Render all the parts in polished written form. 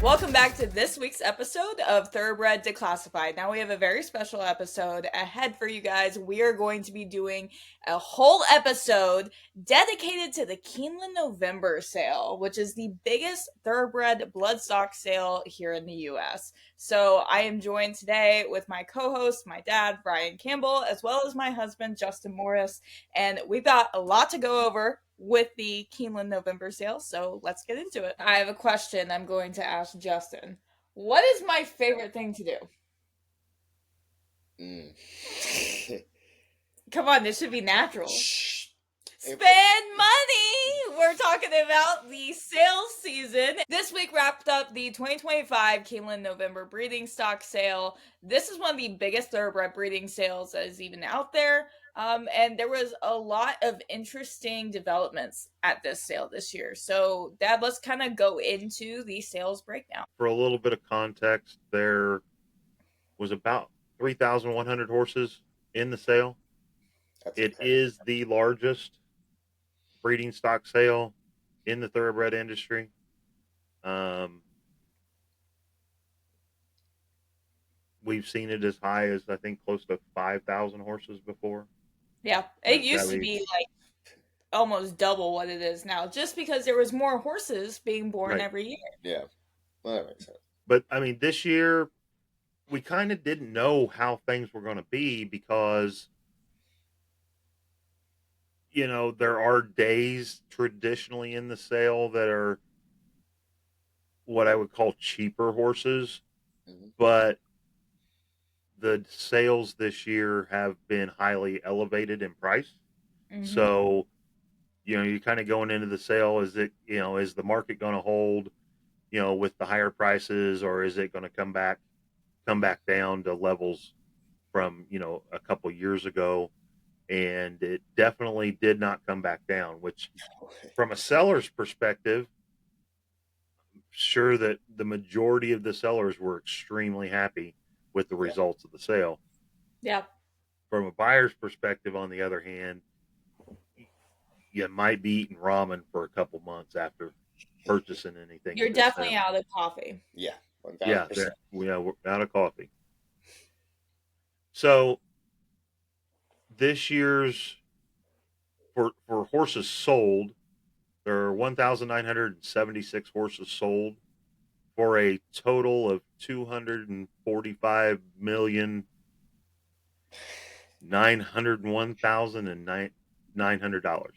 Welcome back to this week's episode of Thoroughbred Declassified. Now we have a very special episode ahead for you guys. We are going to be doing a whole episode dedicated to the Keeneland November Sale, which is the biggest thoroughbred bloodstock sale here in the U.S. So I am joined today with my co-host, my dad, Brian Campbell, as well as my husband, Justin Morris. And we've got a lot to go over with the Keeneland November Sale, so let's get into it. I have a question I'm going to ask Justin. What is my favorite thing to do? Come on, this should be natural. Spend money! We're talking about the sales season. This week wrapped up the 2025 Keeneland November Breeding Stock Sale. This is one of the biggest thoroughbred breeding sales that is even out there. And there was a lot of interesting developments at this sale this year. So, Dad, let's kind of go into the sales breakdown. For a little bit of context, there was about 3,100 horses in the sale. It is the largest breeding stock sale in the thoroughbred industry. We've seen it as high as, I think, close to 5,000 horses before. Yeah, it used to be like almost double what it is now, just because there was more horses being born every year. Yeah, well, that makes sense. But, I mean, this year, we kind of didn't know how things were going to be because, you know, there are days traditionally in the sale that are what I would call cheaper horses, but the sales this year have been highly elevated in price. So, you know, you're kind of going into the sale, is the market going to hold, you know, with the higher prices, or is it going to come back down to levels from, you know, a couple years ago? And it definitely did not come back down, which from a seller's perspective, I'm sure that the majority of the sellers were extremely happy with the results of the sale. Yeah. From a buyer's perspective, on the other hand, you might be eating ramen for a couple months after purchasing anything. You're definitely out of coffee. Yeah. 1,000%. Yeah, we're out of coffee. So this year's for horses sold, there are 1,976 horses sold for a total of $245,901,900,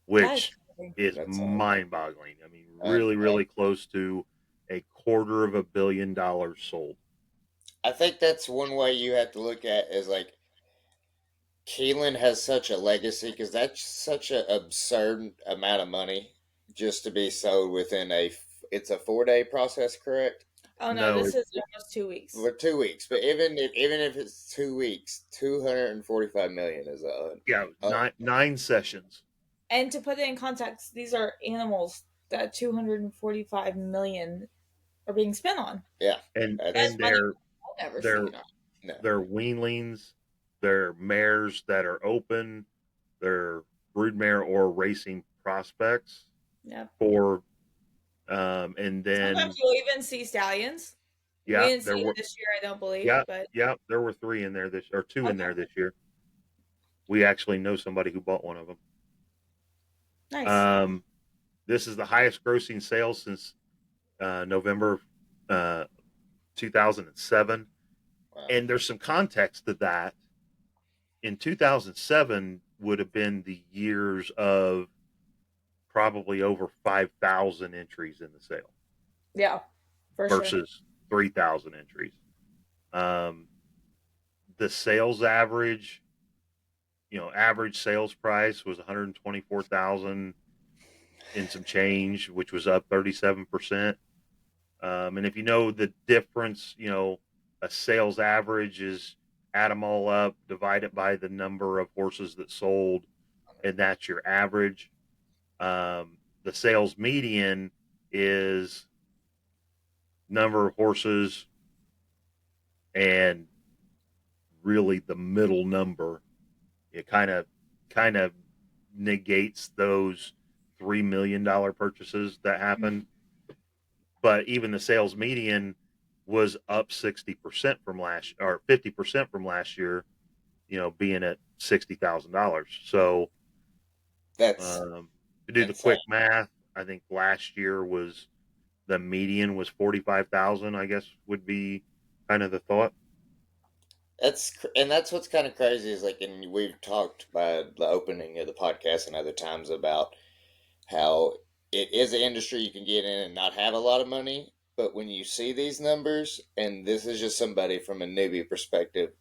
which is mind-boggling. I mean, really close to $250 million sold. I think that's one way you have to look at is like Keeneland has such a legacy because that's such an absurd amount of money just to be sold within it's a 4-day process, correct? Oh no, this is almost 2 weeks. For 2 weeks, but even if it's 2 weeks, 245 million is nine sessions. And to put it in context, these are animals that 245 million are being spent on. Yeah, and they're weanlings, they're mares that are open, they're broodmare or racing prospects. Yeah. And then sometimes you'll even see stallions. Yeah, we didn't see it this year, I don't believe. Yeah, but there were 3 in there two in there this year. We actually know somebody who bought one of them. Nice. This is the highest grossing sales since November 2007. Wow. And there's some context to that. In 2007 would have been the years of probably over 5,000 entries in the sale. Yeah, versus 3,000 entries. The sales average, average sales price was $124,000 and some change, which was up 37%. And if you know the difference, a sales average is add them all up, divide it by the number of horses that sold, and that's your average. The sales median is number of horses and really the middle number. It kind of negates those $3 million purchases that happened. but even the sales median was up 60% from last or 50% from last year, being at $60,000. So That's to do the insane. quick math, I think last year was the median was 45,000. I guess would be kind of the thought. That's what's kind of crazy is like, and we've talked by the opening of the podcast and other times about how it is an industry you can get in and not have a lot of money. But when you see these numbers, and this is just somebody from a newbie perspective,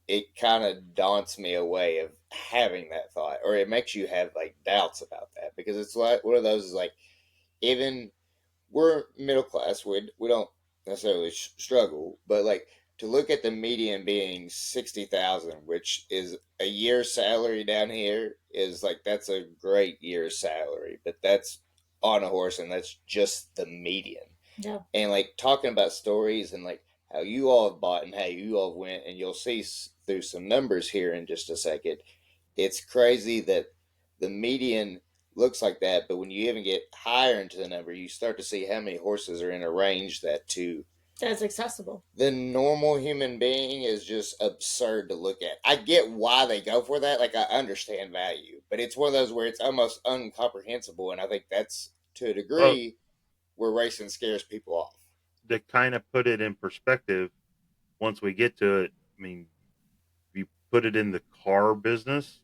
it kind of daunts me away of having that thought, or it makes you have like doubts about that because it's like one of those is like, even we're middle class, we don't necessarily struggle, but like to look at the median being 60,000, which is a year's salary down here, is like that's a great year's salary, but that's on a horse, and that's just the median. Yeah. And like talking about stories and like how you all have bought and how you all went, and you'll see through some numbers here in just a second. It's crazy that the median looks like that, but when you even get higher into the number, you start to see how many horses are in a range that to That's accessible. the normal human being is just absurd to look at. I get why they go for that. Like, I understand value, but it's one of those where it's almost incomprehensible. And I think that's to a Well, degree where racing scares people off. to kind of put it in perspective, once we get to it, I mean, if you put it in the car business,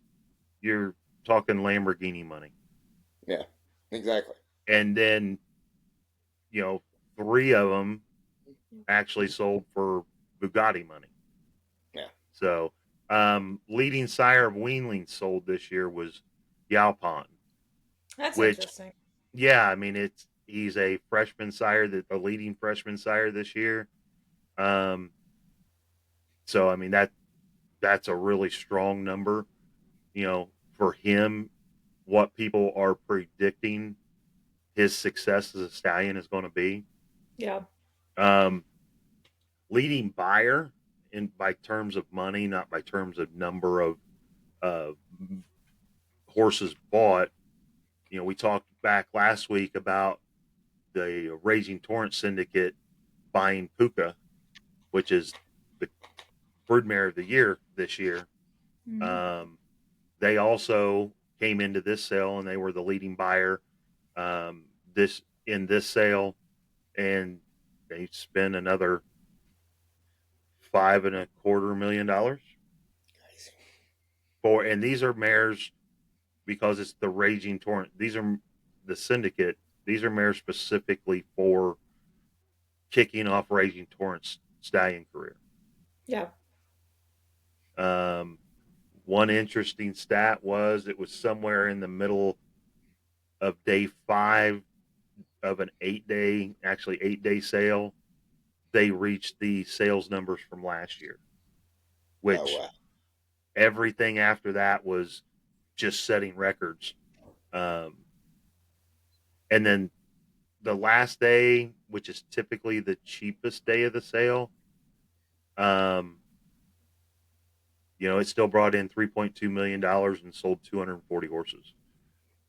you're talking Lamborghini money. Yeah, exactly. And then, 3 of them actually sold for Bugatti money. Yeah. So, leading sire of weanlings sold this year was Yalpon. That's Which, interesting. yeah, I mean, he's a freshman sire, a leading freshman sire this year. So I mean that's a really strong number, for him. What people are predicting his success as a stallion is going to be. Yeah. Um, Leading buyer in by terms of money, not by terms of number of uh, horses bought. We talked back last week about the Raging Torrent Syndicate buying Puka, which is the broodmare of the year this year. Mm-hmm. They also came into this sale and they were the leading buyer this sale, and they spent another $5.25 million for. And these are mares because it's the Raging Torrent. These are the syndicate. These are mares specifically for kicking off Raging Torrent's stallion career. Yeah. One interesting stat was it was somewhere in the middle of day 5 of an 8-day sale. They reached the sales numbers from last year, Oh, which wow. everything after that was just setting records. And then the last day, which is typically the cheapest day of the sale, it still brought in $3.2 million and sold 240 horses,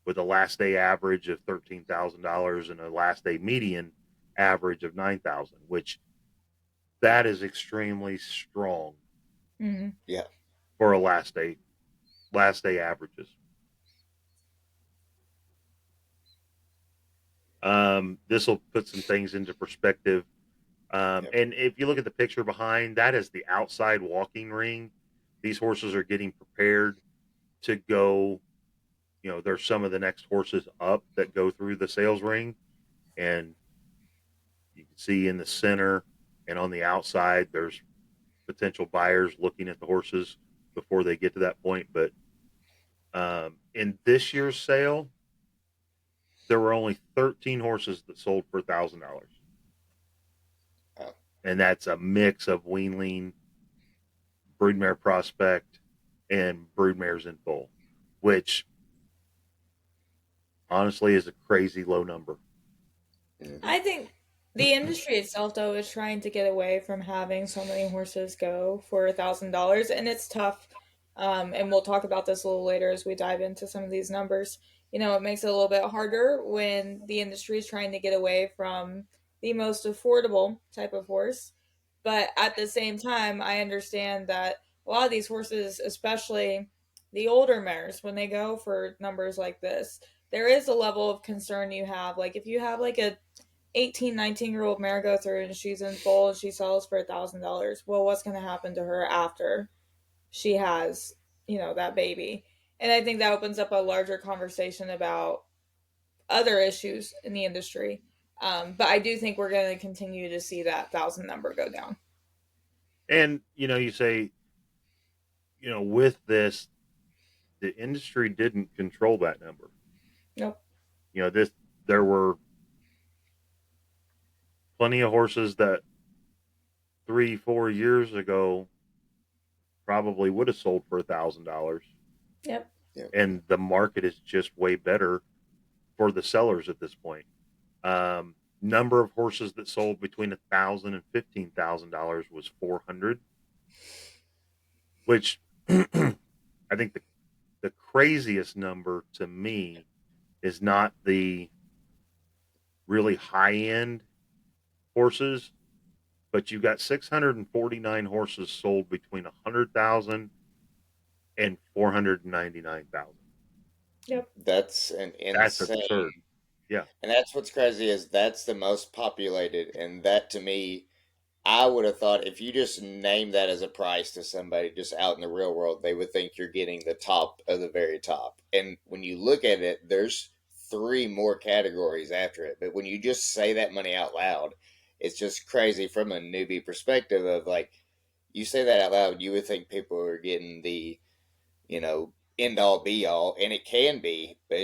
with a last day average of $13,000 and a last day median average of 9,000, which that is extremely strong. Mm-hmm. Yeah. For a last day averages. This will put some things into perspective. Yep. And if you look at the picture behind, that is the outside walking ring. These horses are getting prepared to go. There's some of the next horses up that go through the sales ring, and you can see in the center and on the outside, there's potential buyers looking at the horses before they get to that point. But in this year's sale, there were only 13 horses that sold for $1,000. Oh. And that's a mix of weanling, broodmare prospect, and broodmares in full, which honestly is a crazy low number. Mm-hmm. I think the industry itself, though, is trying to get away from having so many horses go for $1,000, and it's tough. And we'll talk about this a little later as we dive into some of these numbers. It makes it a little bit harder when the industry is trying to get away from the most affordable type of horse. But at the same time, I understand that a lot of these horses, especially the older mares, when they go for numbers like this, there is a level of concern you have. Like if you have like a 18, 19-year-old mare go through and she's in full and she sells for $1,000, well, what's going to happen to her after she has, that baby? And I think that opens up a larger conversation about other issues in the industry. But I do think we're going to continue to see that 1,000 number go down. And you say, with this, the industry didn't control that number. Nope. There were plenty of horses that 3-4 years ago probably would have sold for $1,000. Yep. And the market is just way better for the sellers at this point. Number of horses that sold between $1,000 and $15,000 was 400, which I think the craziest number to me is not the really high end horses, but you got 649 horses sold between 100,000 and 499,000. Yep. That's an insane. That's absurd. Yeah. And that's what's crazy is that's the most populated, and that to me, I would have thought if you just name that as a price to somebody just out in the real world, they would think you're getting the top of the very top. And when you look at it, there's 3 more categories after it. But when you just say that money out loud, it's just crazy from a newbie perspective of like, you say that out loud, you would think people are getting the, end all be all, and it can be, but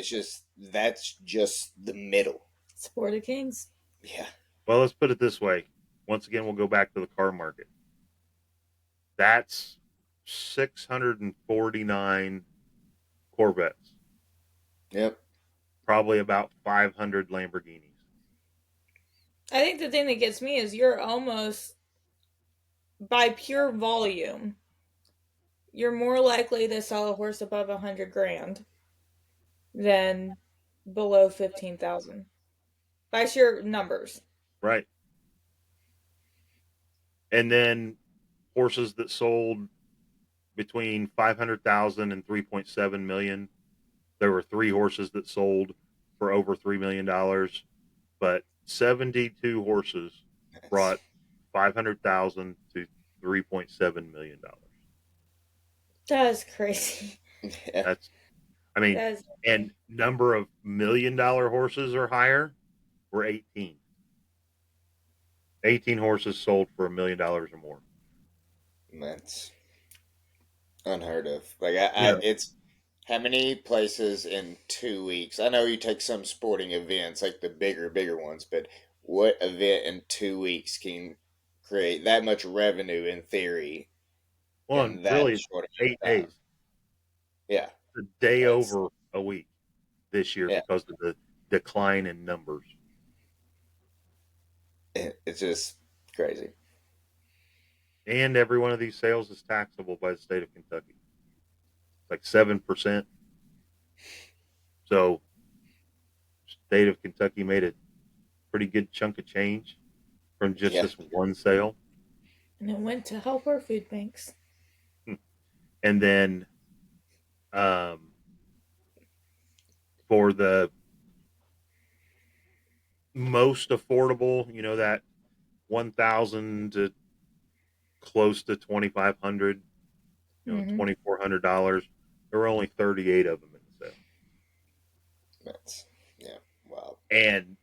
that's just the middle. Sport of Kings. Yeah. Well, let's put it this way. Once again, we'll go back to the car market. That's 649 Corvettes. Yep. Probably about 500 Lamborghinis. I think the thing that gets me is you're almost, by pure volume, you're more likely to sell a horse above 100 grand than below 15,000 by sheer numbers. Right. And then horses that sold between 500,000 and 3.7 million. There were 3 horses that sold for over $3 million, but 72 horses brought 500,000 to $3.7 million. That is crazy. Yeah. And number of $1 million horses or higher were 18. 18 horses sold for $1 million or more. That's unheard of. Like it's how many places in 2 weeks? I know you take some sporting events like the bigger ones, but what event in 2 weeks can create that much revenue in theory? Well, and really, it's 8 days. Yeah, a day over a week this year because of the decline in numbers. It's just crazy. And every one of these sales is taxable by the state of Kentucky. Like 7%. So, state of Kentucky made a pretty good chunk of change from just this one sale. And it went to help our food banks. And then for the most affordable, that 1,000 to close to 2,500, $2,400. There were only 38 of them in the sale. That's wow. And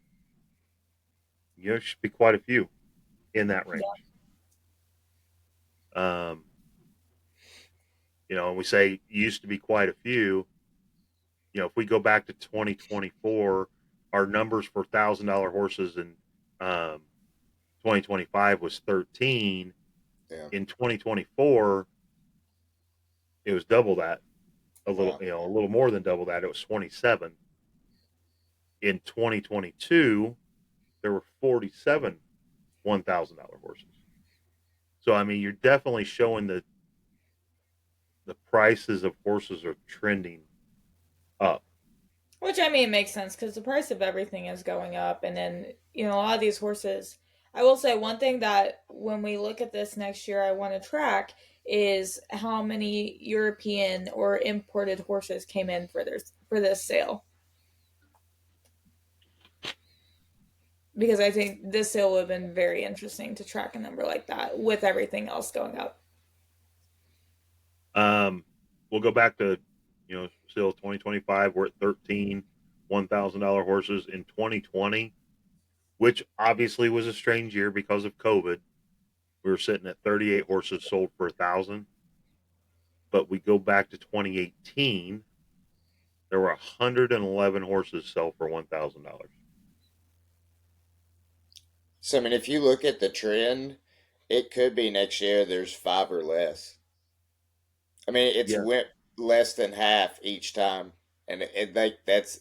should be quite a few in that range. And we say used to be quite a few. If we go back to 2024, our numbers for $1,000 horses in 2025 was 13. Yeah. In 2024, it was double that. A little more than double that. It was 27. In 2022, there were 47 $1,000 horses. So you're definitely showing that the prices of horses are trending up. Which, I mean, makes sense because the price of everything is going up. And then, a lot of these horses. I will say one thing that when we look at this next year, I want to track is how many European or imported horses came in for this sale. Because I think this sale would have been very interesting to track a number like that with everything else going up. We'll go back to, still 2025. We're at 13 $1,000 horses in 2020, which obviously was a strange year because of COVID. We were sitting at 38 horses sold for 1,000. But we go back to 2018, there were 111 horses sell for $1,000. So I mean, if you look at the trend, it could be next year there's 5 or less. I mean, it's Yeah. went less than half each time, and like that's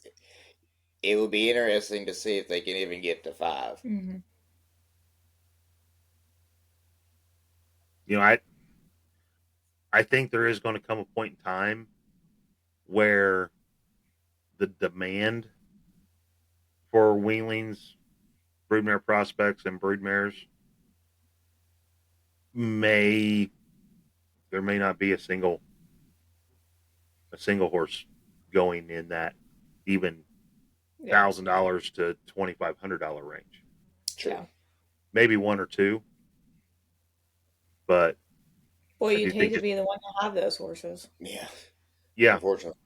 it will be interesting to see if they can even get to 5. Mm-hmm. I think there is going to come a point in time where the demand for weanlings, broodmare prospects, and broodmares there may not be a single horse going in that even $1,000 to $2,500 range. True. Yeah. Maybe one or two, but Boy, I do you'd hate think to be the one to have those horses. Yeah. Unfortunately.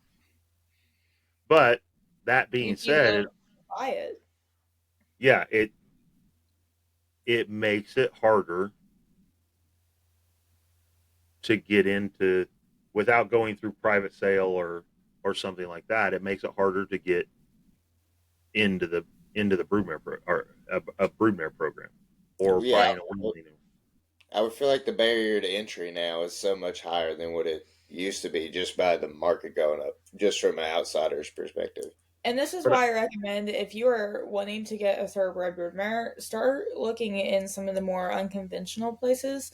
But that being You'd be said, to buy it. yeah, it makes it harder to get into without going through private sale or something like that. It makes it harder to get into the broodmare or a broodmare program or Yeah. buying a weanling. I would feel like the barrier to entry now is so much higher than what it used to be just by the market going up, just from an outsider's perspective. And this is why I recommend if you are wanting to get a thoroughbred broodmare, start looking in some of the more unconventional places.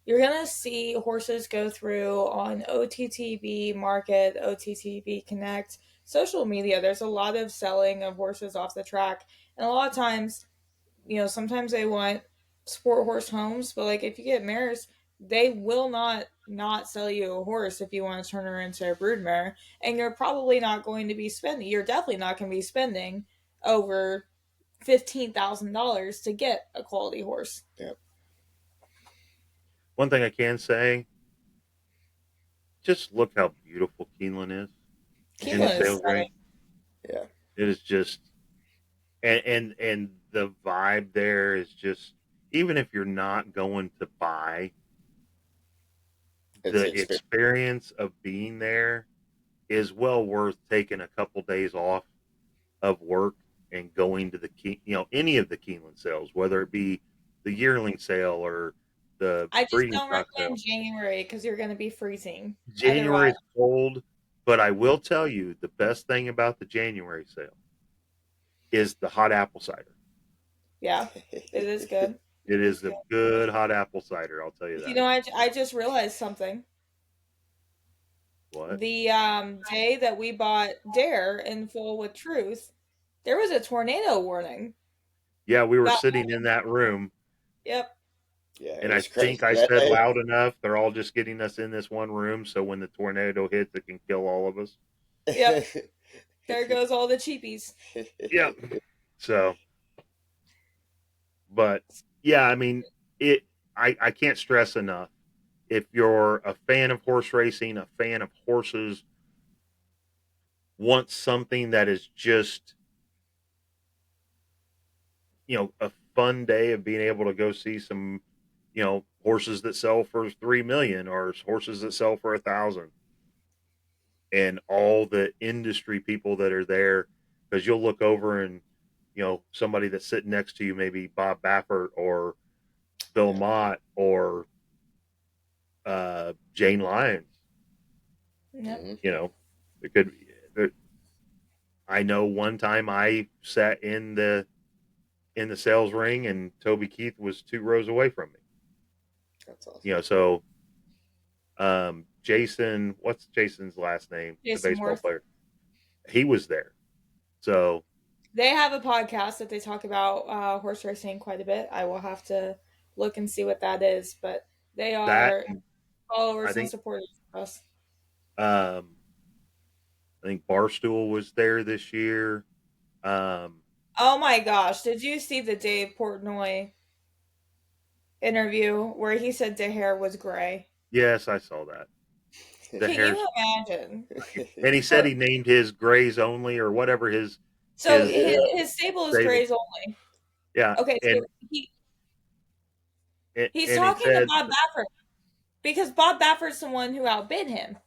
You're going to see horses go through on OTTB Market, OTTB Connect, social media. There's a lot of selling of horses off the track. And a lot of times, sometimes they want sport horse homes, but like if you get mares, they will not sell you a horse if you want to turn her into a broodmare, and you're probably not going to be spending. You're definitely not going to be spending over $15,000 to get a quality horse. Yep. One thing I can say, just look how beautiful Keeneland is. Keeneland is stunning. Yeah. It is just, and the vibe there is just, even if you're not going to buy, the experience of being there is well worth taking a couple days off of work and going to any of the Keeneland sales, whether it be the yearling sale or the I just breeding don't stock recommend sale. January because you're going to be freezing. January is cold, but I will tell you the best thing about the January sale is the hot apple cider. Yeah, it is good. It is a good hot apple cider, I'll tell you that. I just realized something. What? The day that we bought Dare in Full with Truth, there was a tornado warning. Yeah, we were sitting in that room. Yep. Yeah, and I think I said loud enough. They're all just getting us in this one room, so when the tornado hits, it can kill all of us. Yep. There goes all the cheapies. Yeah. So, but yeah, I mean, I can't stress enough. If you're a fan of horse racing, a fan of horses, want something that is just, a fun day of being able to go see some, horses that sell for 3 million or horses that sell for 1,000, and all the industry people that are there, because you'll look over and somebody that's sitting next to you, maybe Bob Baffert or Bill Mott or Jane Lyons. Yep. It could. I know one time I sat in the sales ring and Toby Keith was 2 rows away from me. That's awesome. So Jason, what's Jason's last name? Jason the baseball Worth. player. He was there. So they have a podcast that they talk about horse racing quite a bit. I will have to look and see what that is, but they that are I followers and think supporters of us. um, I think Barstool was there this year. Um, Oh my gosh, did you see the Dave Portnoy interview where he said the hair was gray? yes, I saw that. The Can hair's you imagine? and he said For, he named his grays only or whatever so his his stable is stable. grays only. Yeah, Okay, so he's and he talking to said, Bob Baffert because Bob Baffert's the one who outbid him.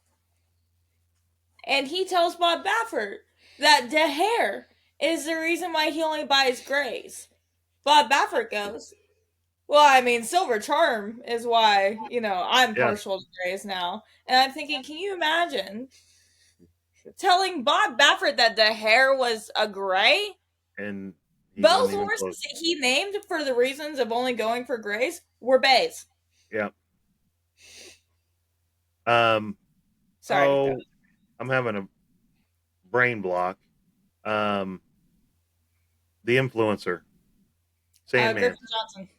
And he tells Bob Baffert that the hair is the reason why he only buys grays. Bob Baffert goes, well, I mean, Silver Charm is why, I'm yeah, partial to grays now. And I'm thinking, can you imagine telling Bob Baffert that the hair was a gray? and he Both wasn't even close. horses he named for the reasons of only going for grays were bays. Yeah. Sorry. Oh, I'm having a brain block. The influencer, Sandman. Griffin Johnson.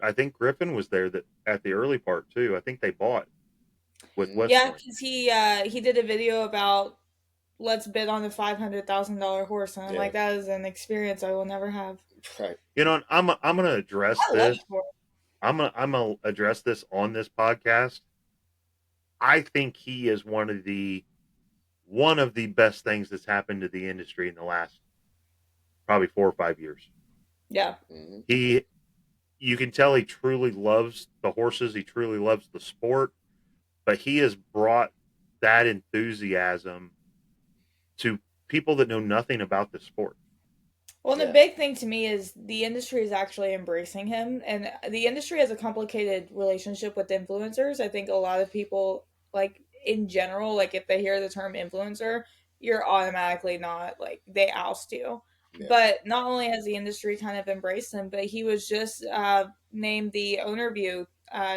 I think Griffin was there that at the early part too. I think they bought with West Yeah, Point. because he did a video about let's bid on the $500,000 horse, and I'm like, that is an experience I will never have. Right. You know, I'm gonna address I love this. it. I'm gonna address this on this podcast. I think he is one of the best things that's happened to the industry in the last probably 4 or 5 years. Yeah. He, you can tell he truly loves the horses. He truly loves the sport, but he has brought that enthusiasm to people that know nothing about the sport. Well, the big thing to me is the industry is actually embracing him, and the industry has a complicated relationship with influencers. I think a lot of people, like in general, like if they hear the term influencer, you're automatically not like they oust you. Yeah. But not only has the industry kind of embraced him, but he was just named the Owner View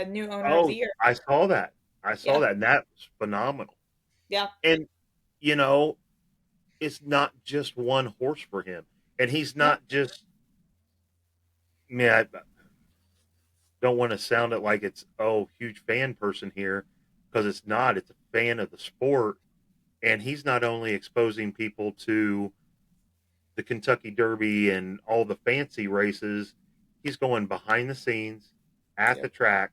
new owner of the year. I saw that. I saw that, and that was phenomenal. Yeah. And you know, it's not just one horse for him. And he's not just, I mean, I don't want to sound it like it's, huge fan person here, because it's not. It's a fan of the sport. And he's not only exposing people to the Kentucky Derby and all the fancy races, he's going behind the scenes at the track,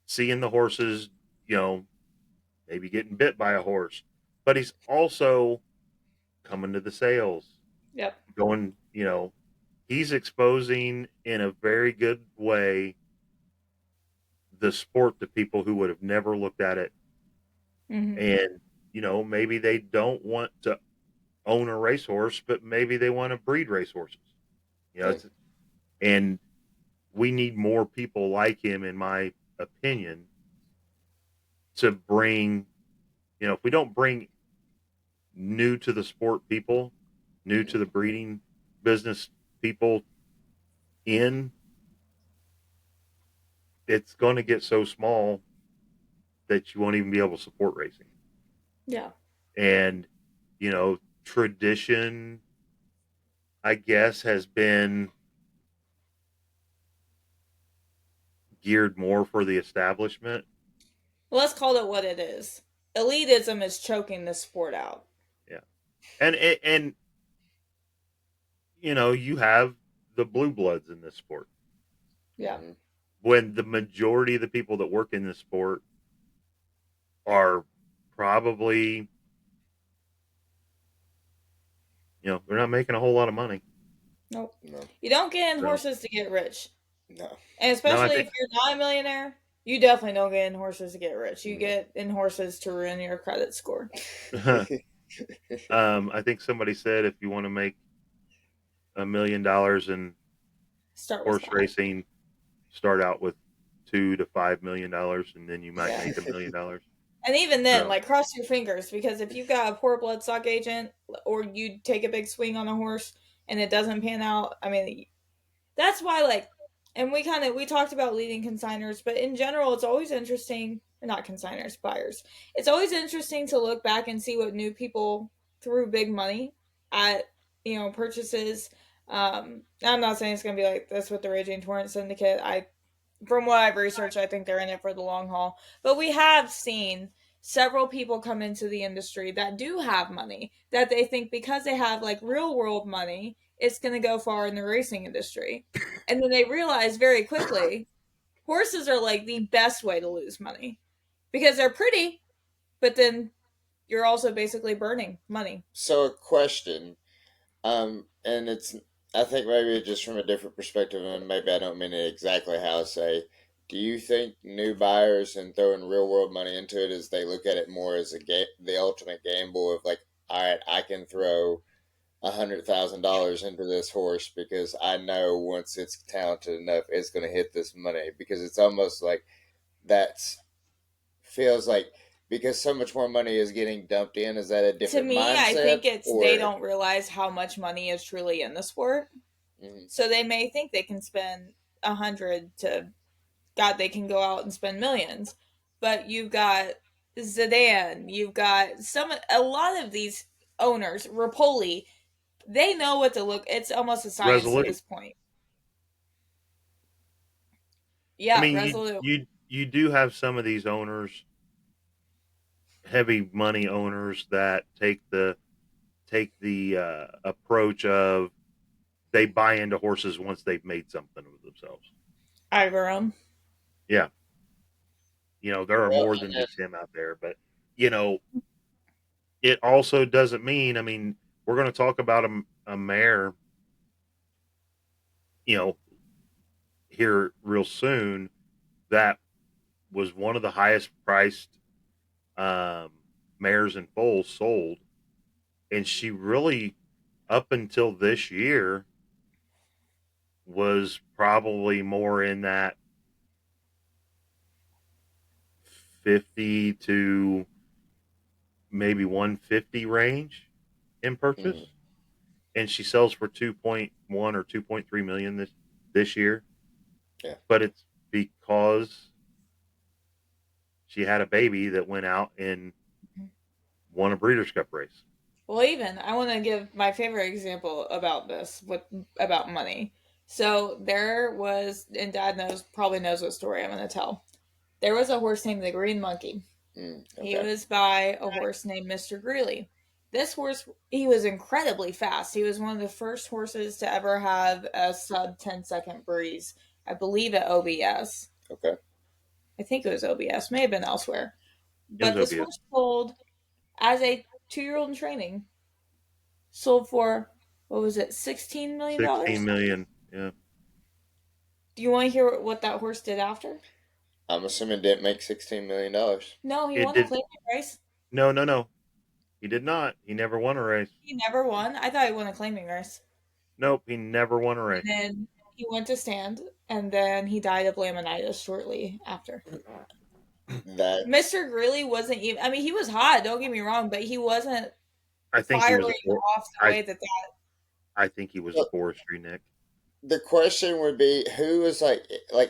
seeing the horses, maybe getting bit by a horse. But he's also coming to the sales. Yep. Going, he's exposing in a very good way the sport to people who would have never looked at it. Mm-hmm. And, maybe they don't want to own a racehorse, but maybe they want to breed racehorses. And we need more people like him, in my opinion, to bring, if we don't bring new to the sport people, new to the breeding business people in, it's going to get so small that you won't even be able to support racing. Yeah. And, tradition, I guess, has been geared more for the establishment. Well, let's call it what it is. Elitism is choking the sport out. Yeah. And you have the blue bloods in this sport. Yeah. When the majority of the people that work in this sport are probably, they're not making a whole lot of money. Nope. No. You don't get in horses to get rich. No. And especially if you're not a millionaire, you definitely don't get in horses to get rich. You get in horses to ruin your credit score. I think somebody said if you want to make $1 million in horse racing, start out with $2 to $5 million, and then you might make $1 million. And even then, cross your fingers, because if you've got a poor bloodstock agent, or you take a big swing on a horse and it doesn't pan out, I mean, that's why, and we talked about leading consigners, but in general, it's always interesting, not consigners, buyers. It's always interesting to look back and see what new people threw big money at purchases. I'm not saying it's going to be like this with the Raging Torrent Syndicate. From what I've researched, I think they're in it for the long haul. But we have seen several people come into the industry that do have money, that they think because they have like real world money, it's going to go far in the racing industry. And then they realize very quickly horses are like the best way to lose money because they're pretty, but then you're also basically burning money. So a question, and it's, I think maybe just from a different perspective, and maybe I don't mean it exactly how I say. Do you think new buyers and throwing real world money into it is they look at it more as the ultimate gamble of like, all right, I can throw $100,000 into this horse because I know once it's talented enough, it's going to hit this money, because it's almost like that's feels like, because so much more money is getting dumped in. Is that a different To me, I mindset, think it's or they don't realize how much money is truly in the sport. Mhm. So they may think they can spend 100 to God, they can go out and spend millions. But you've got Zidane, you've got a lot of these owners, Rapoli, they know what to look. It's almost a science at Resolute. this point. I Yeah, mean, Resolute. you do have some of these owners, heavy money owners, that take the approach of they buy into horses once they've made something of themselves. Iverum. Yeah, there are Well, more than just him out there, but you know, it also doesn't mean. I mean, we're going to talk about a mare, you know, here real soon, that was one of the highest priced um, mares and foals sold, and she really, up until this year, was probably more in that 50 to maybe 150 range in purchase, mhm. and she sells for 2.1 or 2.3 million this year. Yeah. But it's because she had a baby that went out and won a Breeders' Cup race. Well, even I want to give my favorite example about this with about money. So there was, and Dad probably knows what story I'm going to tell. There was a horse named the Green Monkey. He Okay. was by a horse named Mr. Greeley. This horse, he was incredibly fast. He was one of the first horses to ever have a sub 10-second breeze. I believe at OBS. Okay. I think it was OBS, may have been elsewhere. It was But this OBS. horse sold as a 2-year-old in training, sold for, what was it, $16 million? 16 million. Yeah. Do you want to hear what that horse did after? I'm assuming it didn't make $16 million. No, he It won a did. claiming race. No, no, no. He did not. He never won a race. He never won. I thought he won a claiming race. Nope, he never won a And race. then he went to stand, and then he died of laminitis shortly after. That's Mr. Greeley wasn't even, I mean, he was hot, don't get me wrong, but he wasn't I think he was a firing for, off the I way that I think he was a forestry Nick. the question would be, who is like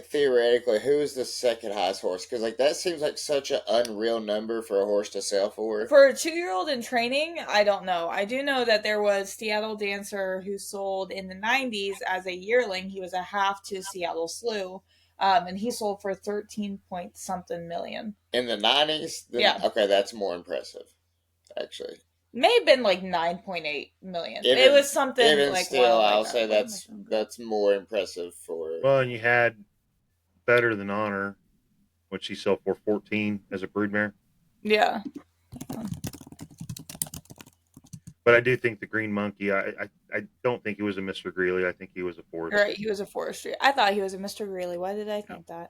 theoretically, who is the second highest horse? Because like that seems like such an unreal number for a horse to sell for. For a 2-year-old in training, I don't know. I do know that there was Seattle Dancer who sold in the 90s as a yearling. He was a half to Seattle Slew, and he sold for 13 point something million. In the 90s, then, Yeah. okay, that's more impressive, actually. May have been like 9.8 million. Even, it was something even like still, like I'll that. say that's more impressive for. Well, and you had Better Than Honor, which she sold for 14 as a broodmare. Yeah. But I do think the Green Monkey. I don't think he was a Mr. Greeley. I think he was a forestry. Right, he was a forestry. I thought he was a Mr. Greeley. Why did I think that?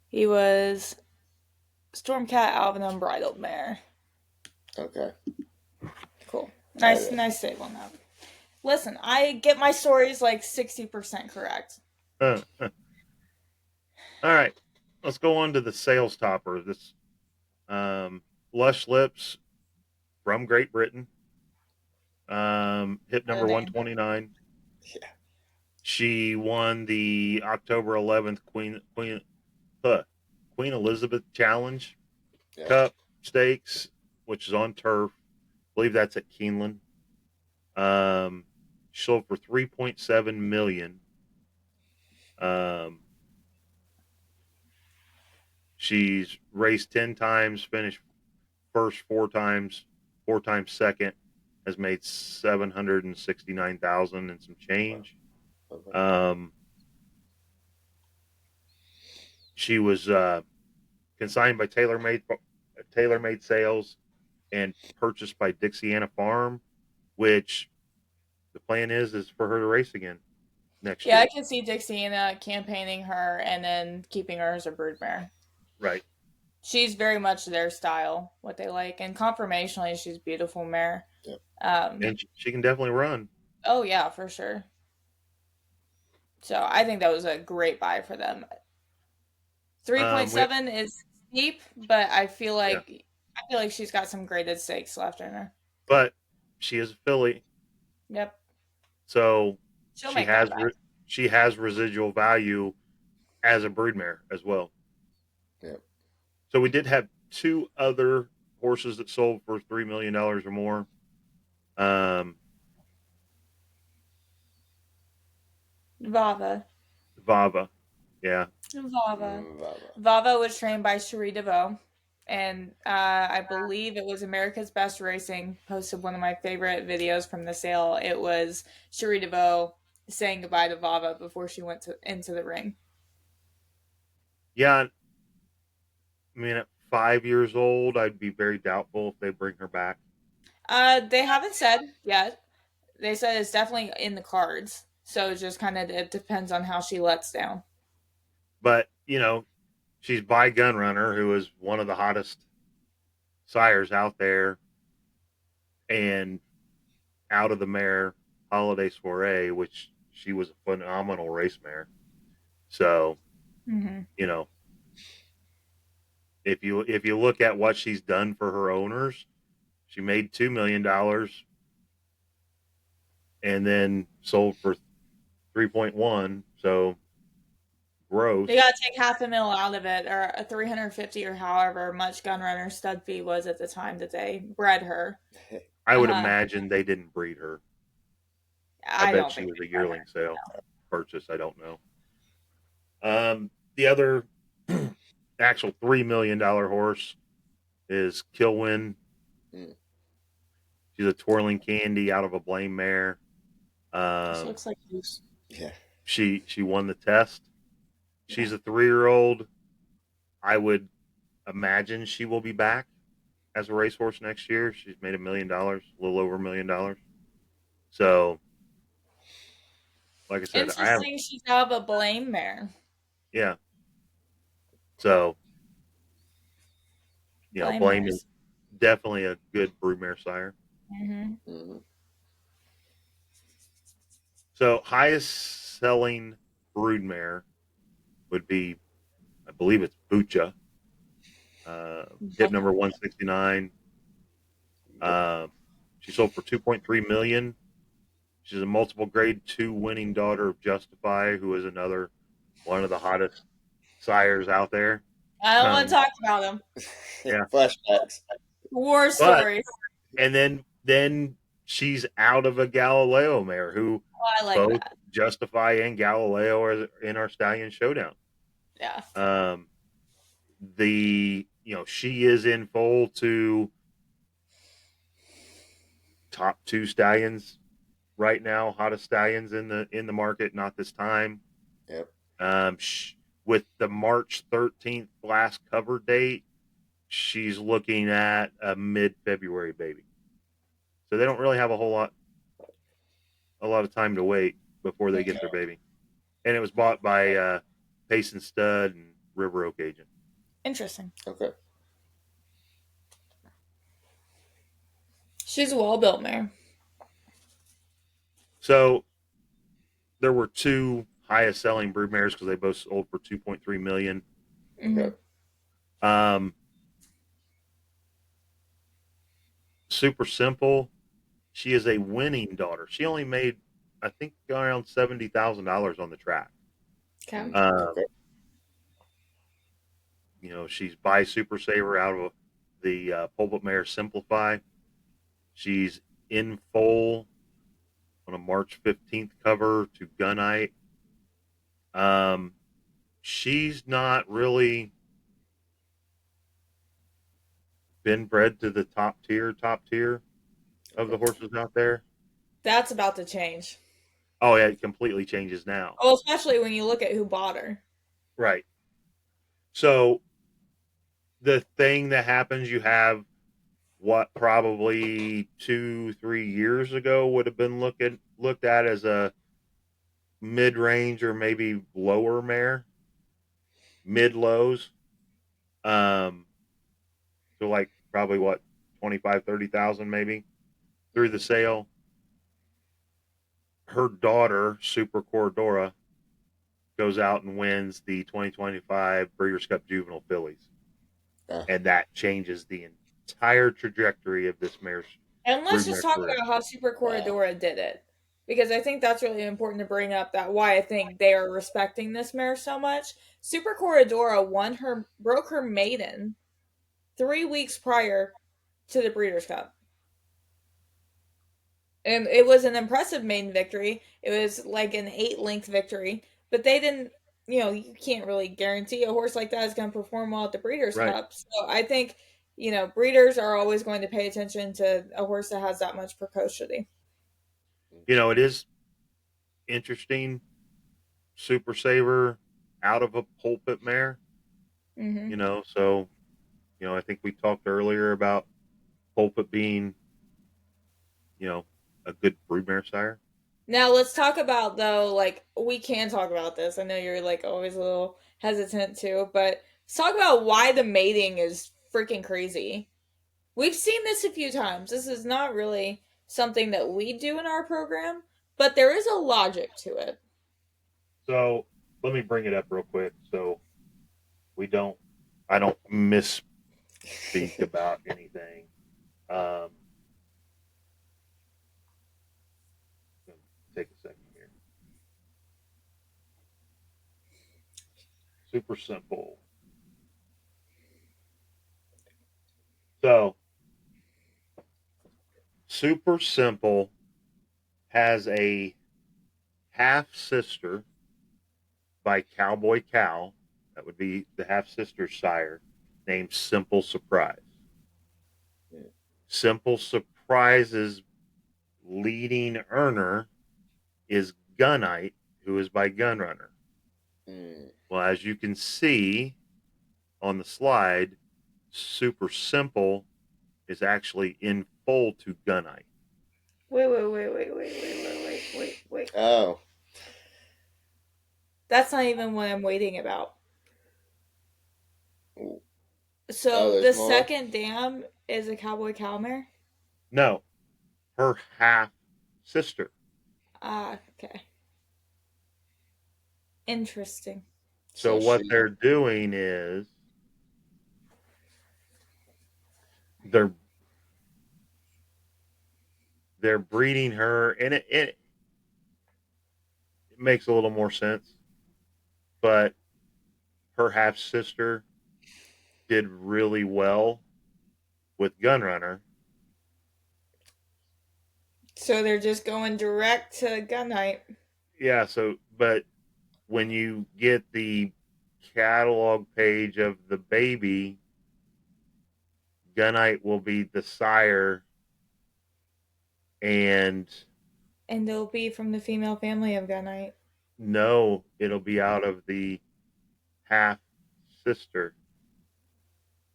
He was Stormcat Alvin Unbridled Mare. Okay. Cool. Nice save on that. Listen, I get my stories like 60% correct. All right. Let's go on to the sales topper. This Lush Lips from Great Britain. Hip number 129. Yeah. She won the October 11th Queen Elizabeth Challenge Cup Stakes. which is on turf. I believe that's at Keeneland. She sold for $3.7 million. She's raced 10 times, finished first 4 times, 4 times second, has made 769,000 and some change. She was consigned by TaylorMade Sales and purchased by Dixiana Farm, which the plan is for her to race again next year. Yeah, I can see Dixiana campaigning her and then keeping her as a broodmare. Right. She's very much their style, what they like, and conformationally, she's a beautiful mare. Yep. And she can definitely run. Oh yeah, for sure. So I think that was a great buy for them. 3.7 is steep, but I feel like she's got some graded stakes left in her. But she is a filly. Yep. So she has residual value as a broodmare as well. Yep. So we did have 2 other horses that sold for $3 million or more. Vava. Yeah. Vava was trained by Cherie DeVoe, and I believe it was America's Best Racing posted one of my favorite videos from the sale. It was Cherie DeVoe saying goodbye to Vava before she went into the ring. Yeah. I mean, at 5 years old, I'd be very doubtful if they bring her back. They haven't said yet. They said it's definitely in the cards. So it just kind of it depends on how she lets down. But, she's by Gunrunner, who is one of the hottest sires out there, and out of the mare Holiday Soiree, which she was a phenomenal race mare. So, if you look at what she's done for her owners, she made $2 million and then sold for 3.1. So gross. They got to take $500,000 out of it, or a 350, or however much Gunrunner stud fee was at the time that they bred her. I would imagine they didn't breed her. I bet she was a yearling sale purchase. I don't know. The other actual $3 million horse is Kilwin. She's a twirling candy out of a blame mare. This looks like this. Yeah. She won the test. She's a 3-year-old. I would imagine she will be back as a racehorse next year. She's made $1 million, a little over $1 million. So, like I said, interesting. She's out of a blame mare. Yeah. So, blame is definitely a good broodmare sire. So, highest selling broodmare would be, I believe it's Bucha. Hip number 169. She sold for $2.3 million. She's a multiple grade 2 winning daughter of Justify, who is another one of the hottest sires out there. I don't want to talk about them. Yeah. Flashbacks. War stories. And then she's out of a Galileo mare, who both that. Justify and Galileo are in our Stallion Showdown. Yeah. She is in foal to top 2 stallions right now, hottest stallions in the market, not this time. Yep. With the March 13th last cover date, she's looking at a mid-February baby. So they don't really have a lot of time to wait before they get their baby. And it was bought by Payson Stud and River Oak Agent. Interesting. Okay. She's a well-built mare. So there were 2 highest selling brood mares because they both sold for $2.3 million. Okay. Super Simple. She is a winning daughter. She only made, I think, around $70,000 on the track. Okay. She's by Super Saver out of the pulpit mare Simplify. She's in foal on a March 15th cover to Gunite. She's not really been bred to the top tier of the horses out there. That's about to change. Oh yeah, it completely changes now. Oh, especially when you look at who bought her. Right. So the thing that happens, you have what probably 2-3 years ago would have been looked at as a mid range or maybe lower mare, mid lows. So like probably what 25-30,000 maybe through the sale. Her daughter, Super Corridora, goes out and wins the 2025 Breeders' Cup Juvenile Fillies. And that changes the entire trajectory of this mare's. And let's just talk about how Super Corridora did it. Because I think that's really important to bring up, that why I think they are respecting this mare so much. Super Corridora broke her maiden 3 weeks prior to the Breeders' Cup. And it was an impressive maiden victory. It was like an 8-length victory. But they didn't, you can't really guarantee a horse like that is going to perform well at the Breeders' Cup. So I think, breeders are always going to pay attention to a horse that has that much precocity. It is interesting. Super Saver out of a pulpit mare. Mm-hmm. So, I think we talked earlier about pulpit being, a good broodmare sire. Now let's talk about, though, we can talk about this. I know you're always a little hesitant to, but let's talk about why the mating is freaking crazy. We've seen this a few times. This is not really something that we do in our program, but there is a logic to it. So let me bring it up real quick so I don't misspeak about anything. Take a second here. Super simple. So, Super Simple has a half sister by Cowboy Cow. That would be the half sister sire, named Simple Surprise. Simple Surprise's leading earner is Gunite, who is by Gunrunner. Well, as you can see on the slide, Super Simple is actually in foal to Gunite. Wait. Oh. That's not even what I'm waiting about. So the second dam is a Cowboy Cow mare? No. Her half sister. Ah, okay. Interesting. So what they're doing is they're breeding her, and it makes a little more sense. But her half sister did really well with Gunrunner. So they're just going direct to Gunite. Yeah, but when you get the catalog page of the baby, Gunite will be the sire, and it'll be from the female family of Gunite. No, it'll be out of the half sister.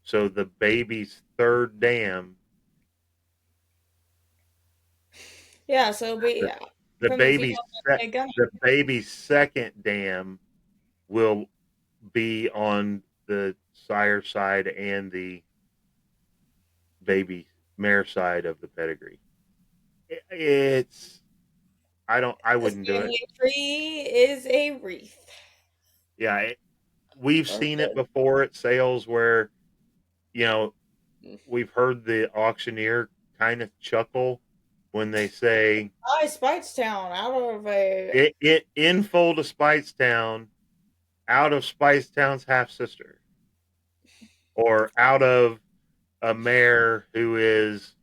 So the baby's third dam. Yeah, so it'll be the baby's second dam will be on the sire side and the baby mare side of the pedigree. I wouldn't do it. Tree is a wreath. Yeah, we've seen it before at sales where, we've heard the auctioneer kind of chuckle when they say, Speightstown out of a it in full to Speightstown, out of Speightstown's half sister, or out of a mare who is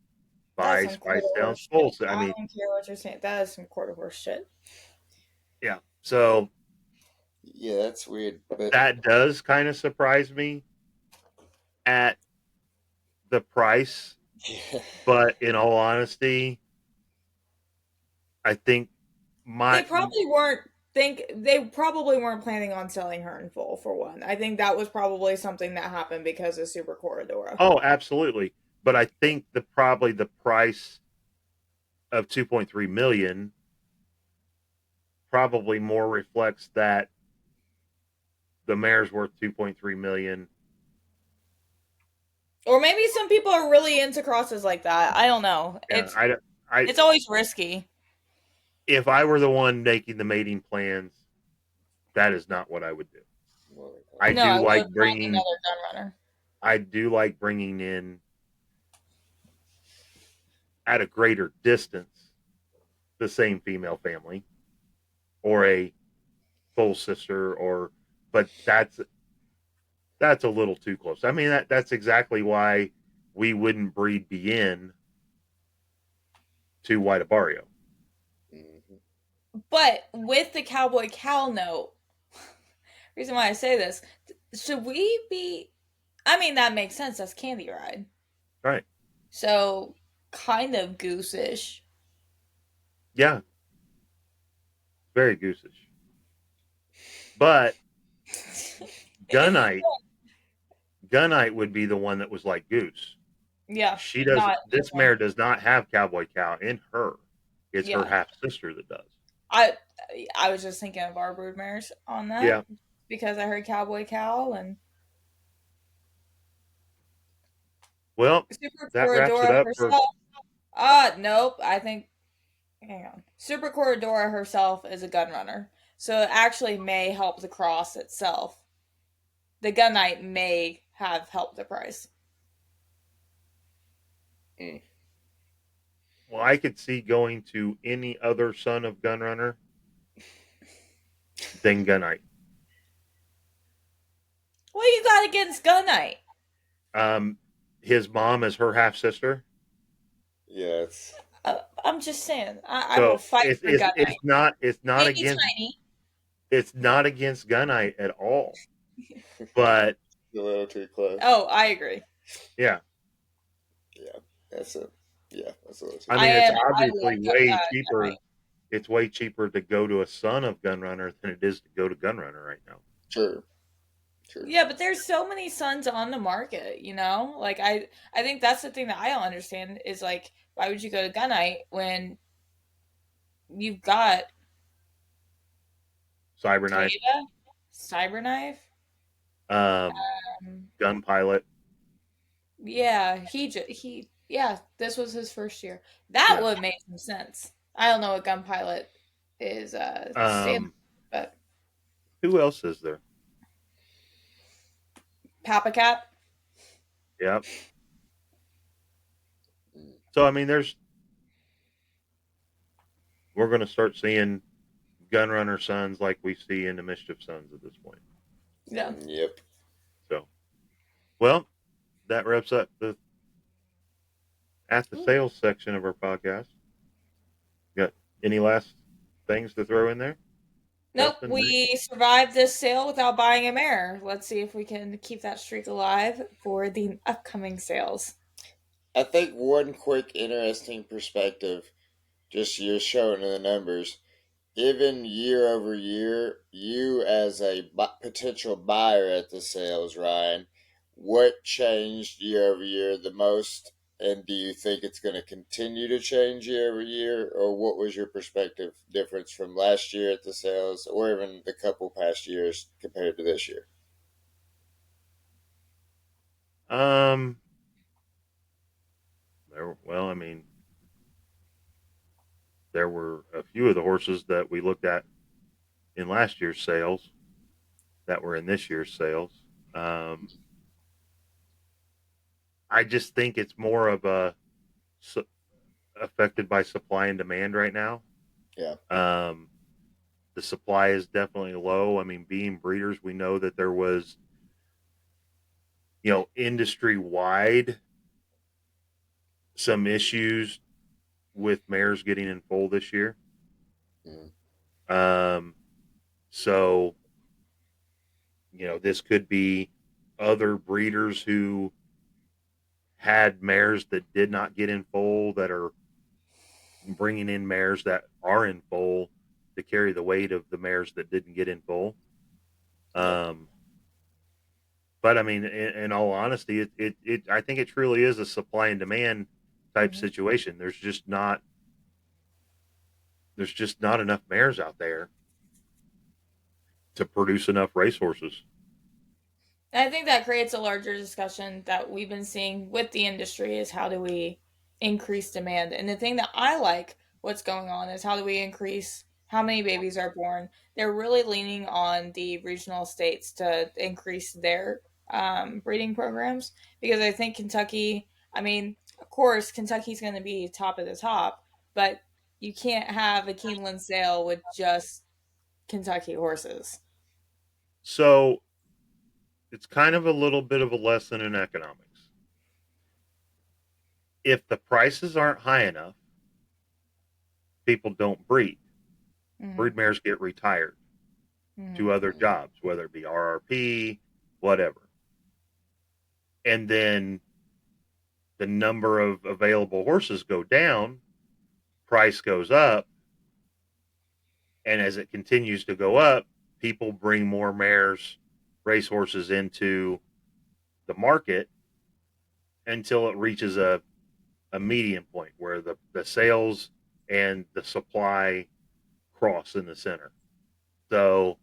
That's by some quarter Spice Town's horse foal. shit. I I mean, don't care what you're saying. That is some quarter horse shit. yeah. So Yeah, that's weird. But that does kind of surprise me at the price. yeah, But in all honesty, I think They my probably weren't they probably weren't planning on selling her in full for one. I think that was probably something that happened because of Super Corridora. oh, absolutely. But I think probably the price of 2.3 million probably more reflects that the mare's worth 2.3 million. Or maybe some people are really into crosses like that. I don't know. Yeah, It's always risky. if I were the one making the mating plans, that is not what I would do. I No, do I like would find bringing another gun runner. I do like bringing in at a greater distance the same female family or a full sister or but that's a little too close. I mean that's exactly why we wouldn't breed Bien to White Abario. But with the cowboy cow note, reason why I say this, should we be? I mean, that makes sense. That's Candy Ride. Right. So, kind of goose-ish. Yeah. Very goosish. But Gunite would be the one that was like Goose. Yeah, She doesn't. not This mare does not have Cowboy Cow in her. It's her yeah. half sister that does. I I was just thinking of our brood mares on that. Yeah. Because I heard Cowboy Cow and Well, Super that wraps it Corridora up for. herself. Nope. I think. Hang on. Super Corridora herself is a gun runner, so it actually may help the cross itself. The gun knight may have helped the price. Well, I could see going to any other son of Gunrunner than Gunite. What you got against gun knight? His mom is her half sister. Yeah, it's. I'm just saying. I will fight for gun knight. It's not Maybe against. tiny. It's not against Gunite at all. But A little too close. Oh, I agree. yeah. Yeah, that's a. Yeah, that's a little too. I mean, it's obviously like way cheaper. It's way cheaper to go to a son of Gunrunner than it is to go to Gunrunner right now. True. Yeah, but there's so many sons on the market, you know? Like I think that's the thing that I don't understand is like why would you go to Gunite when you've got Cyberknife, Cyberknife, Gun Pilot. yeah, this was his first year. That would make some sense. I don't know what Gun Pilot is but who else is there? Papa Cap. Yep. So I mean, we're going to start seeing Gunrunner sons like we see in the Mischief sons at this point. Yeah. Yep. So, well, that wraps up the sales section of our podcast. Got any last things to throw in there? Nope, Justin, we survived this sale without buying a mare. Let's see if we can keep that streak alive for the upcoming sales. I think one quick interesting perspective, just you're showing the numbers, even year over year, you as a potential buyer at the sales, Ryan, what changed year over year the most? And do you think it's going to continue to change year over year? Or what was your perspective difference from last year at the sales or even the couple past years compared to this year? Well, I mean, there were a few of the horses that we looked at in last year's sales that were in this year's sales. I just think it's more of affected by supply and demand right now. Yeah. The supply is definitely low. I mean, being breeders, we know that there was, industry wide some issues with mares getting in foal this year. Mm. So, this could be other breeders who had mares that did not get in foal that are bringing in mares that are in foal to carry the weight of the mares that didn't get in foal. Yep. But I mean, in all honesty, I think it truly is a supply and demand type Mhm. situation. There's just not enough mares out there to produce enough racehorses. And I think that creates a larger discussion that we've been seeing with the industry is how do we increase demand? And the thing that I like what's going on is how do we increase how many babies are born? They're really leaning on the regional states to increase their breeding programs because I think Kentucky, I mean, of course, Kentucky's going to be top of the top, but you can't have a Keeneland sale with just Kentucky horses. So it's kind of a little bit of a lesson in economics. If the prices aren't high enough, people don't breed. Mm-hmm. Brood mares get retired Mm-hmm. to other jobs, whether it be RRP, whatever. And then the number of available horses go down, price goes up, and as it continues to go up, people bring more mares, racehorses into the market until it reaches a median point where the sales and the supply cross in the center. So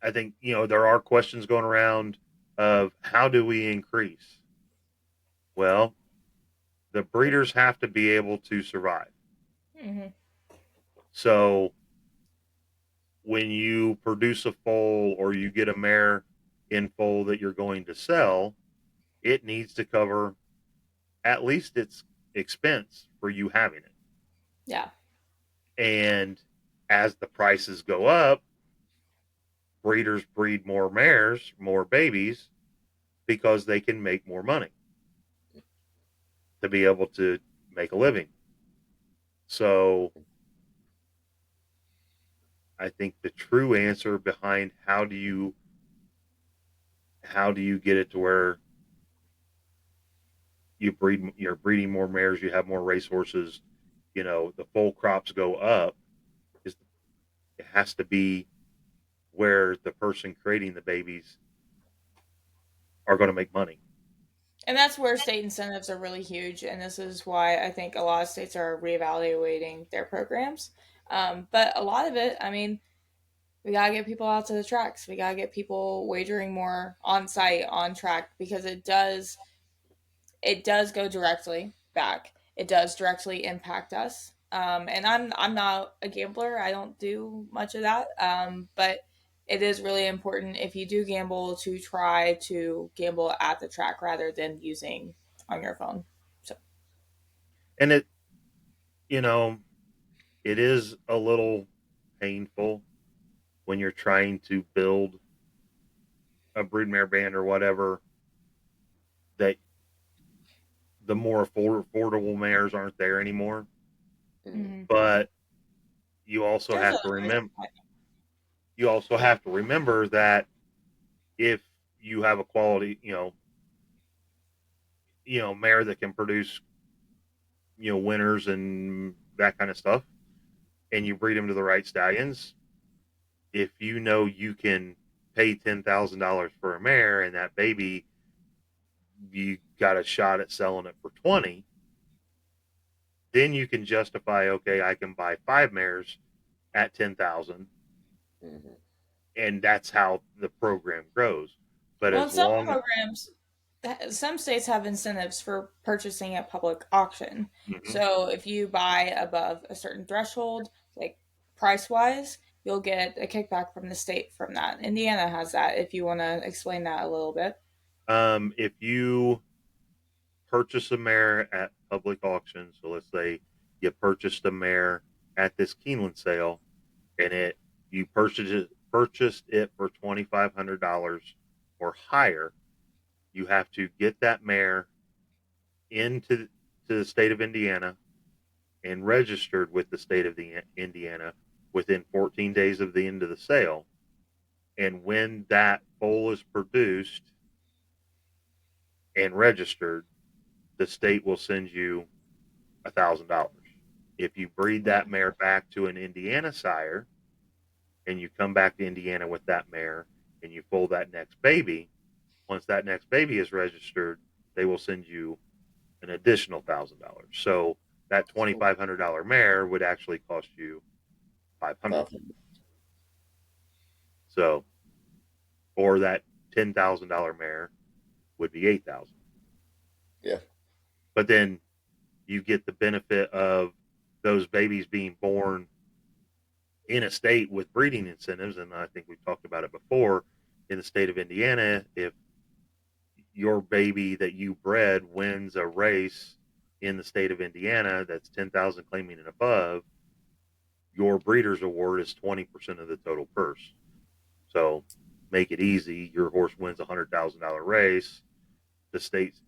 I think, there are questions going around of how do we increase? Well, the breeders have to be able to survive. Mm-hmm. So when you produce a foal or you get a mare in foal that you're going to sell, it needs to cover at least its expense for you having it. Yeah. And as the prices go up, breeders breed more mares, more babies, because they can make more money to be able to make a living. So I think the true answer behind how do you get it to where you're breeding more mares, you have more racehorses, the foal crops go up, is it has to be where the person creating the babies are going to make money. And that's where state incentives are really huge. And this is why I think a lot of states are reevaluating their programs. But a lot of it, I mean, we got to get people out to the tracks. We got to get people wagering more on site, on track, because it does go directly back. It does directly impact us. And I'm not a gambler. I don't do much of that. But it is really important if you do gamble to try to gamble at the track rather than using on your phone. So And you know, it is a little painful when you're trying to build a broodmare band or whatever that the more affordable mares aren't there anymore. Mm. mm-hmm. But you also There's have other to ways. remember that if you have a quality, mare that can produce, winners and that kind of stuff, and you breed them to the right stallions, if you can pay $10,000 for a mare and that baby you got a shot at selling it for 20, then you can justify, okay, I can buy 5 mares at 10,000, Mm-hmm. and that's how the program grows. But Well, in as some long programs, some states have incentives for purchasing at public auction. Mhm. So if you buy above a certain threshold, like price wise, you'll get a kickback from the state from that. Indiana has that. If you want to explain that a little bit. If you purchase a mare at public auction, so let's say you purchased a mare at this Keeneland sale, and you purchased it for $2,500 or higher, you have to get that mare into the state of Indiana and registered with the state of Indiana within 14 days of the end of the sale. And when that foal is produced and registered, the state will send you $1,000. If you breed that mare back to an Indiana sire and you come back to Indiana with that mare and you foal that next baby, once that next baby is registered, they will send you an additional $1,000. So that $2,500 mare would actually cost you $500. So, or that $10,000 mare would be $8,000. Yeah. But then you get the benefit of those babies being born in a state with breeding incentives, and I think we've talked about it before. In the state of Indiana, if your baby that you bred wins a race in the state of Indiana that's 10,000 claiming and above, your breeder's award is 20% of the total purse. So make it easy. Your horse wins a $100,000 race. The state's,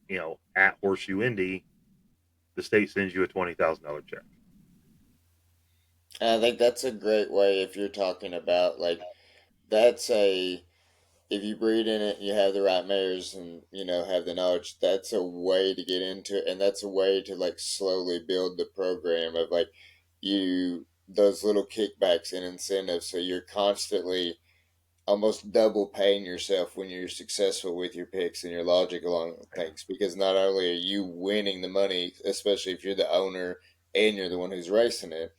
at Horseshoe Indy, the state sends you a $20,000 check. I think that's a great way if you're talking about if you breed in it and you have the right mares and have the knowledge, that's a way to get into it, and that's a way to slowly build the program of those little kickbacks and incentives, so you're constantly almost double paying yourself when you're successful with your picks and your logic along things, because not only are you winning the money, especially if you're the owner and you're the one who's racing it,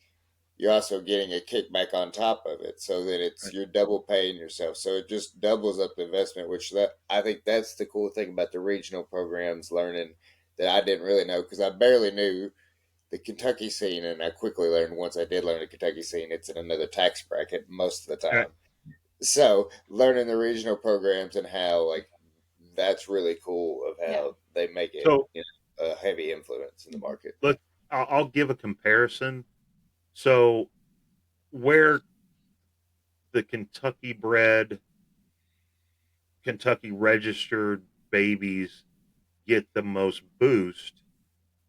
you're also getting a kickback on top of it, so that you're double paying yourself. So it just doubles up the investment, I think that's the cool thing about the regional programs, learning that I didn't really know, because I barely knew the Kentucky scene, and I quickly learned, once I did learn the Kentucky scene, it's in another tax bracket most of the time. So learning the regional programs and how that's really cool of how they make it a heavy influence in the market. Look, I'll give a comparison. So where the Kentucky bred, Kentucky registered babies get the most boost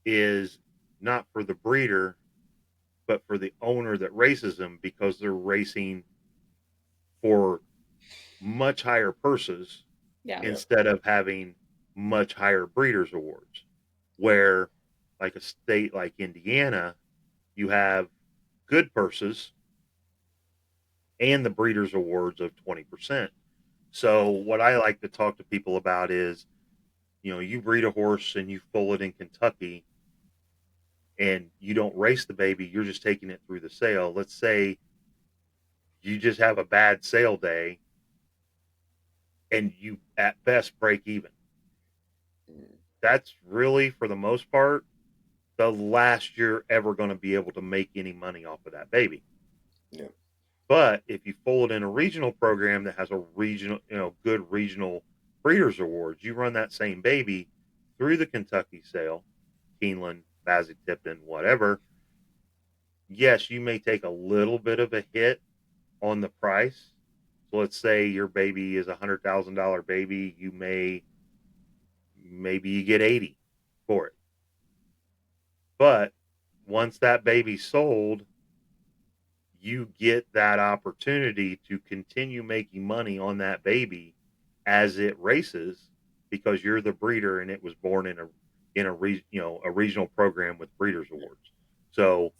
is not for the breeder, but for the owner that races them, because they're racing for much higher purses instead of having much higher breeders' awards. Where, like a state like Indiana, you have good purses and the breeders' awards of 20%. So what I like to talk to people about is, you breed a horse and you foal it in Kentucky and you don't race the baby, you're just taking it through the sale. Let's say you just have a bad sale day and you at best break even. That's really, for the most part, the last you're ever going to be able to make any money off of that baby. Yeah. But if you fold in a regional program that has a regional, good regional breeders awards, you run that same baby through the Kentucky sale, Keeneland, Tipton, whatever. Yes, you may take a little bit of a hit on the price. So let's say your baby is $100,000 baby, maybe you get 80 for it. But once that baby's sold, you get that opportunity to continue making money on that baby as it races, because you're the breeder and it was born in a regional program with breeders awards. So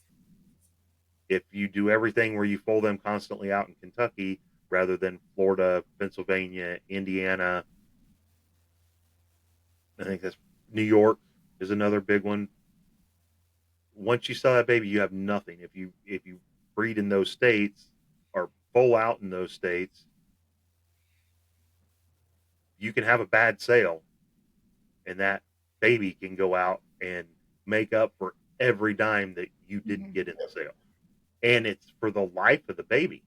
if you do everything where you foal them constantly out in Kentucky rather than Florida, Pennsylvania, Indiana, I think that's New York is another big one. Once you sell that baby, you have nothing. If you breed in those states or foal out in those states, you can have a bad sale and that baby can go out and make up for every dime that you didn't get in the sale. And it's for the life of the baby.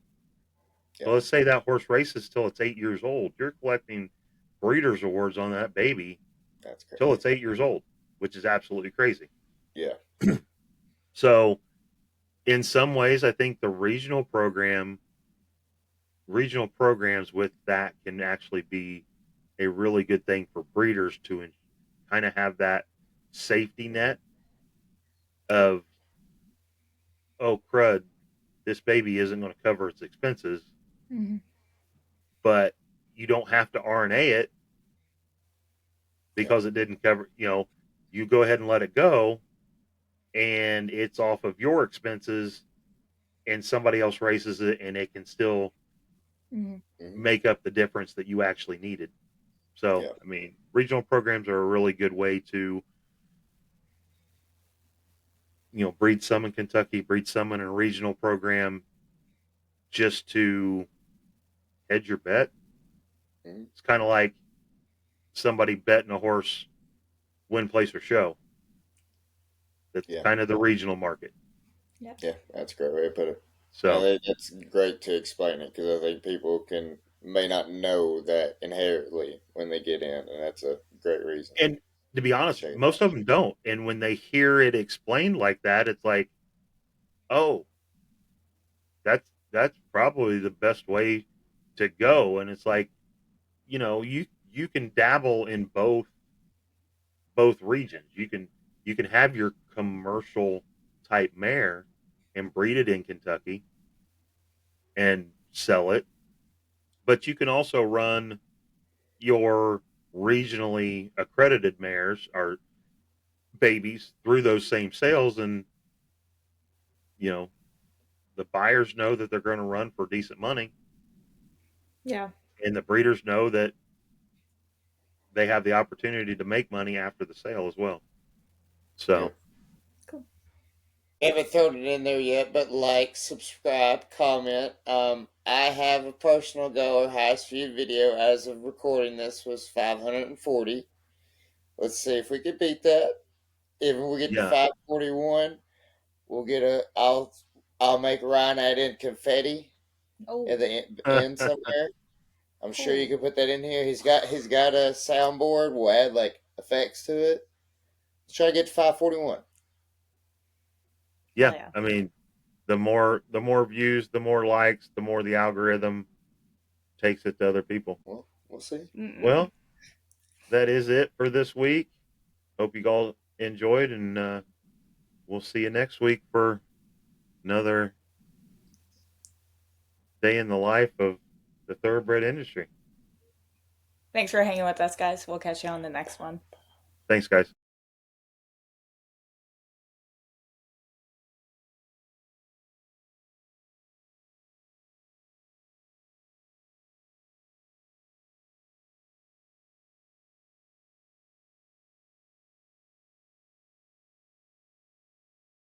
So let's say that horse races till it's 8 years old. You're collecting breeders' awards on that baby till it's 8 years old, which is absolutely crazy. Yeah. So in some ways, I think the regional programs with that can actually be a really good thing for breeders to kind of have that safety net of, oh crud, this baby isn't going to cover its expenses, but you don't have to RNA it because it didn't cover. You go ahead and let it go, and it's off of your expenses, and somebody else races it, and it can still make up the difference that you actually needed. So, I mean, regional programs are a really good way to, breed some in Kentucky, breed some in a regional program, just to hedge your bet. It's kind of like somebody betting a horse win, place, or show. That's kind of the regional market. Yeah, that's a great way to put it. So I think that's great to explain it, because I think people may not know that inherently when they get in, and that's a great reason. And to be honest, most of them don't. And when they hear it explained like that, it's like, oh, that's probably the best way to go. And it's like, you can dabble in both regions. You can have your commercial type mare and breed it in Kentucky and sell it, but you can also run your regionally accredited mares or babies through those same sales, and the buyers know that they're going to run for decent money. Yeah. And the breeders know that they have the opportunity to make money after the sale as well. So cool. I haven't thrown it in there yet, but like, subscribe, comment. I have a personal goal. Our highest viewed video as of recording this was 540. Let's see if we can beat that. If we get to 541, we'll get I'll make Ryan add in confetti at the end somewhere. I'm sure you can put that in here. He's got a soundboard. We'll add like effects to it. Let's try to get to 541. Yeah. I mean, the more views, the more likes, the more the algorithm takes it to other people. Well, we'll see. Well, that is it for this week. Hope you all enjoyed, and we'll see you next week for another day in the life of the thoroughbred industry. Thanks for hanging with us, guys. We'll catch you on the next one. Thanks, guys.